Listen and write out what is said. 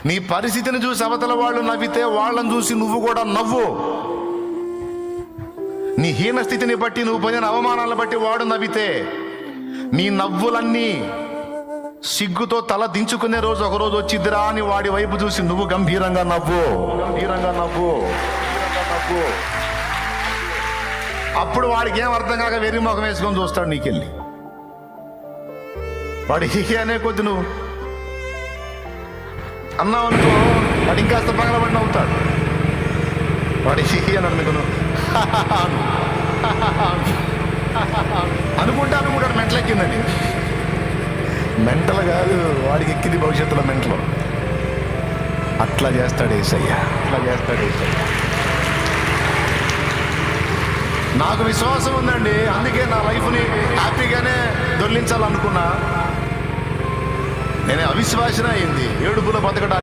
నీ పరిస్థితిని చూసి అవతల వాళ్ళు నవ్వితే వాళ్ళని చూసి నువ్వు కూడా నవ్వు. నీ హీన స్థితిని బట్టి నువ్వు పొందిన అవమానాలను బట్టి వాడు నవ్వితే నీ నవ్వులన్నీ సిగ్గుతో తల దించుకునే రోజు ఒకరోజు వచ్చిద్దిరా అని వాడి వైపు చూసి నువ్వు గంభీరంగా నవ్వు. అప్పుడు వాడికి ఏం అర్థం కాక వెర్రి ముఖం వేసుకొని చూస్తాడు నీకెళ్ళి. వాడి హీహి అనే కొద్ది నువ్వు అన్నావు అనుకో, వాడు ఇంకాస్త పగలబడి నవ్వుతాడు. వాడి హీహి అని అనుకును అనుకుంటాడు మెంటలెక్కిందని. మెంటలు కాదు, వాడికి ఎక్కింది భవిష్యత్తులో మెంటలు. అట్లా చేస్తాడు యేసయ్య. నాకు విశ్వాసం ఉందండి, అందుకే నా లైఫ్ని హ్యాపీగానే దొర్లించాలనుకున్నా. నేనే అవిశ్వాసన అయింది, ఏడుపులో బతకడానికి.